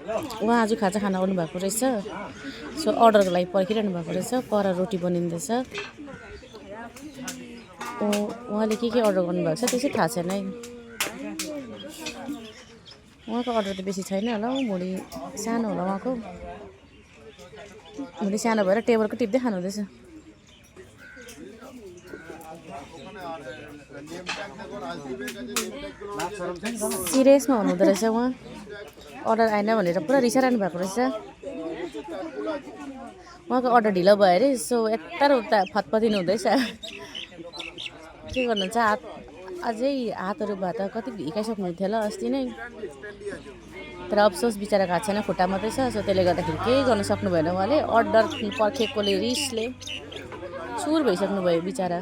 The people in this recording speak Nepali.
उहाँ आज खाजा खान आउनु भएको रहेछ। सो अर्डरको लागि पर्खिरहनु भएको रहेछ। पर रोटी बनिँदैछ। उहाँले के अर्डर गर्नुभएको छ त्यसै थाहा छैन है। उहाँको अर्डर त बेसी छैन होला हौ। भुँडी सानो होला उहाँको। भुँडी सानो भएर टेबलको टिप्दै खानुहुँदैछ। सिरियसमा हुनुहुँदो रहेछ उहाँ। अर्डर आएन भनेर पुरा रिसाइरहनु भएको रहेछ। उहाँको अर्डर ढिलो भयो अरे। सो यत्तारो उता फतफतिनु हुँदैछ। के गर्नुहुन्छ अझै हातहरू भए त कति हिकाइसक्नु हुन्थ्यो होला अस्ति नै। तर अफसोस बिचरा गएको छैन, खुट्टा मात्रै छ। सो त्यसले गर्दाखेरि केही गर्न सक्नु भएन उहाँले। अर्डर पर्खेकोले रिसले चुर भइसक्नु भयो बिचरा।